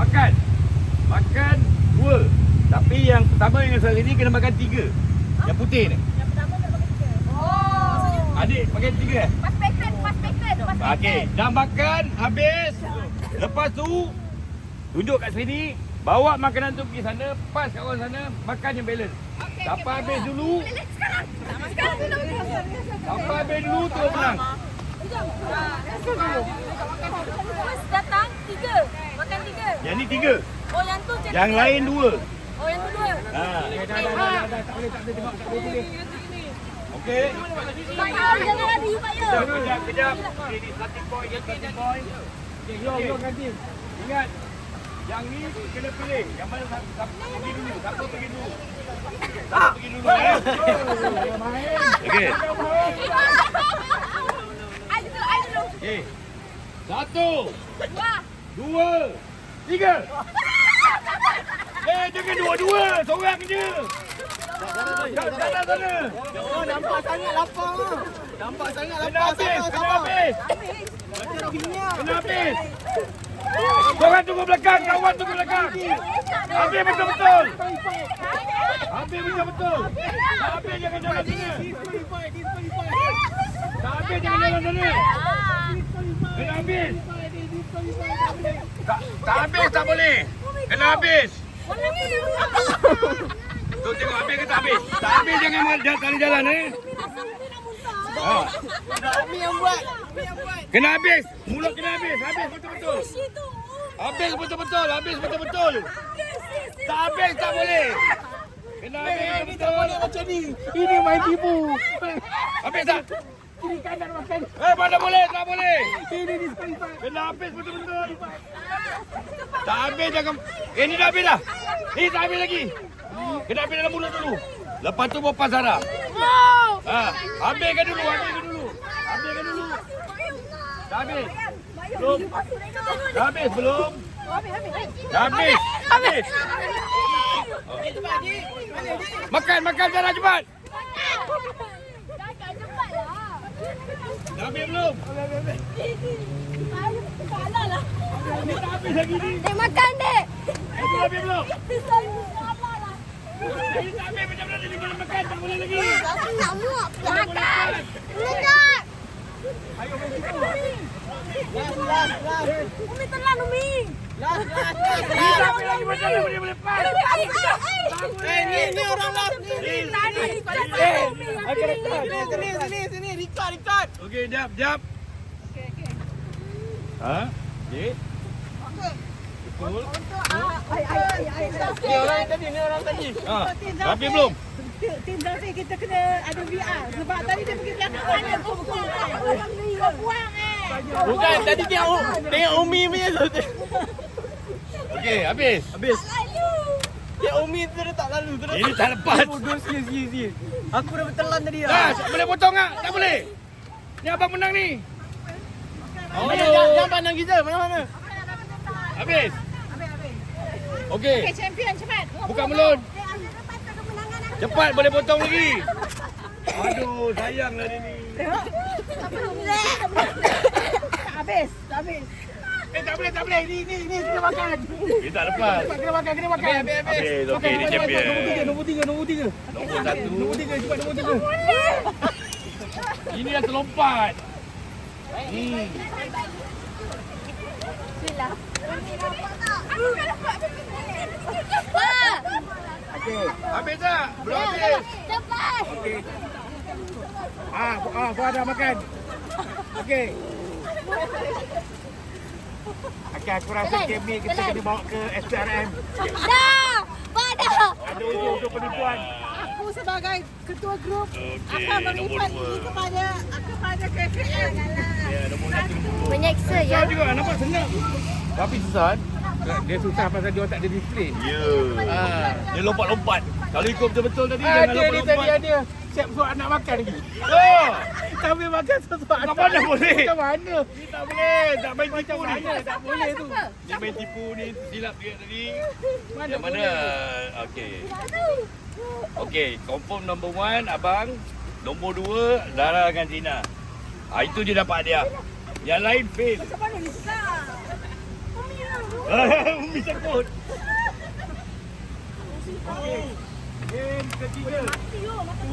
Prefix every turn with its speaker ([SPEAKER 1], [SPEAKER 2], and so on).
[SPEAKER 1] Makan 2. Tapi yang pertama yang saya ni kena makan 3. Yang putih ni.
[SPEAKER 2] Yang pertama kena makan 3. Oh.
[SPEAKER 1] Adik makan 3 eh?
[SPEAKER 2] Pas packet.
[SPEAKER 1] Okey, dah makan habis. Lepas tu duduk kat sini, bawa makanan tu pergi sana, pas kat orang sana, makan yang balance. Sampai habis dulu.
[SPEAKER 2] Sekarang dulu.
[SPEAKER 1] Sampai habis dulu tu menang.
[SPEAKER 2] First datang 3. Makan 3.
[SPEAKER 1] Yang ni 3.
[SPEAKER 2] Oh yang tu jadi.
[SPEAKER 1] Yang lain 2.
[SPEAKER 2] Oh yang tu 2.
[SPEAKER 1] Ha.
[SPEAKER 3] Dah. Tak boleh tengok. Tak boleh.
[SPEAKER 1] Okey.
[SPEAKER 2] Jangan lari Pak Yo.
[SPEAKER 1] Kejap. Ini starting point.
[SPEAKER 3] Yo ganti.
[SPEAKER 1] Ingat, yang ni kena pilih. Yang mana siapa pergi dulu? Siapa pergi dulu? Okey.
[SPEAKER 2] Ai dulu.
[SPEAKER 1] Okey. 1, 2, 3. Jangan dua-dua. Seorang je. Sana.
[SPEAKER 3] Oh, nampak sangat lapar.
[SPEAKER 1] Kena habis. Kena habis. Korang tunggu belakang, kawan tunggu belakang. Habis betul-betul. Tak habis jangan jalan sana. Kena habis. Tak habis tak boleh. Kena habis. Tu tengok habis ke tak habis. Tak habis jangan jalan Ha.
[SPEAKER 3] Umi yang buat.
[SPEAKER 1] Kena habis. Mulut kena habis. Habis betul-betul. Habis betul-betul. Tak habis tak boleh. Kena habis
[SPEAKER 3] Ini tak
[SPEAKER 1] betul.
[SPEAKER 3] boleh macam ni. Ini main tipu.
[SPEAKER 1] Habis tak?
[SPEAKER 3] Kiri kanan makan.
[SPEAKER 1] Mana boleh? Tak boleh.
[SPEAKER 3] Ini disqualify.
[SPEAKER 1] Kena habis betul-betul. Tak habis jangan. Ni dah habis dah. Ni tak habis lagi. Kena habis dalam mulut dulu. Lepas tu bawa pasara. Habiskan dulu. Dah habis. Belum. Dah habis belum? Dah habis. Makan cara cepat. Dah habis belum? Ni tak habis lagi ni.
[SPEAKER 2] Dek makan dek.
[SPEAKER 1] Dah habis belum?
[SPEAKER 2] Salah lah.
[SPEAKER 1] Ini tak habis macam mana dia boleh makan? Tak boleh lagi.
[SPEAKER 2] Tak muak. Makan. Sekejap.
[SPEAKER 1] Ayo main situ.
[SPEAKER 3] Last.
[SPEAKER 2] Umi telan Umi.
[SPEAKER 3] Last.
[SPEAKER 1] Ni tak habis lagi macam mana boleh lepas?
[SPEAKER 3] Ni orang last. Sini. Record.
[SPEAKER 1] Okey, jap. Ha? Okey. Betul.
[SPEAKER 3] Ni orang tadi.
[SPEAKER 1] Ha. Habis belum?
[SPEAKER 4] Tim Zafi kita kena ada VR sebab tadi dia pergi belakang mana kau buang
[SPEAKER 3] Bukan, tadi tengok Umi punya tu.
[SPEAKER 1] Okey, habis.
[SPEAKER 3] Tengok Umi tu dia tak lalu.
[SPEAKER 1] Ini tak lepas.
[SPEAKER 3] Bodoh sia. Aku dah bertelan tadi.
[SPEAKER 1] Boleh potong tak? Tak boleh. Ni abang menang ni.
[SPEAKER 3] Jangan pandang kita. Mana?
[SPEAKER 1] Habis. Okey.
[SPEAKER 4] Okay, champion cepat.
[SPEAKER 1] Buka mulut. Cepat boleh potong lagi. Aduh, sayanglah dia ni.
[SPEAKER 4] Tak habis.
[SPEAKER 3] Tak boleh. Ni kita makan.
[SPEAKER 1] Dia tak lepas.
[SPEAKER 3] Kena makan.
[SPEAKER 1] Habis. Okey, dia champion.
[SPEAKER 3] Nombor 3.
[SPEAKER 1] Nombor 1.
[SPEAKER 3] Nombor 3, cepat nombor 3.
[SPEAKER 1] Ini dah terlompat.
[SPEAKER 2] Sila.
[SPEAKER 1] Habis tak? Belum habis.
[SPEAKER 2] Cepat.
[SPEAKER 3] Kau ada makan. Okey. Aku rasa game ni kita kena bawa ke SPRM.
[SPEAKER 2] Dah. Pada.
[SPEAKER 3] Ada untuk penipuan.
[SPEAKER 4] Aku sebagai ketua grup
[SPEAKER 1] Okey,
[SPEAKER 4] akan
[SPEAKER 1] nombor
[SPEAKER 4] melipat
[SPEAKER 1] dua.
[SPEAKER 4] ini kepada KKM.
[SPEAKER 1] Ya, nombor 1.
[SPEAKER 2] Menyeksa ya.
[SPEAKER 1] Susah juga, nampak senang. Tapi susah.
[SPEAKER 3] Dia susah pasal dia tak ada display.
[SPEAKER 1] Ya. Dia lompat-lompat. Kalau ikut betul-betul tadi,
[SPEAKER 3] Ada
[SPEAKER 1] jangan
[SPEAKER 3] dia tadi
[SPEAKER 1] lompat-lompat.
[SPEAKER 3] ada. Siap suruh anak makan lagi.
[SPEAKER 1] Oh!
[SPEAKER 3] Kami makan sesuatu anak.
[SPEAKER 1] Macam mana boleh?
[SPEAKER 3] Macam mana?
[SPEAKER 1] Ni tak boleh. Tak main tipu ni.
[SPEAKER 3] Tak boleh tu.
[SPEAKER 1] Dia main tipu ni. Silap dia tadi.
[SPEAKER 3] Mana
[SPEAKER 1] Yang mana?
[SPEAKER 3] boleh?
[SPEAKER 1] Okey. Okey. Confirm number 1, abang. Nombor 2, Zara dengan Zina. Itu dia dapat dia. Yang lain fail.
[SPEAKER 4] Macam mana ni susah? Umi lah.
[SPEAKER 1] Umi takut. Game ketiga.
[SPEAKER 4] Mati yo, mati.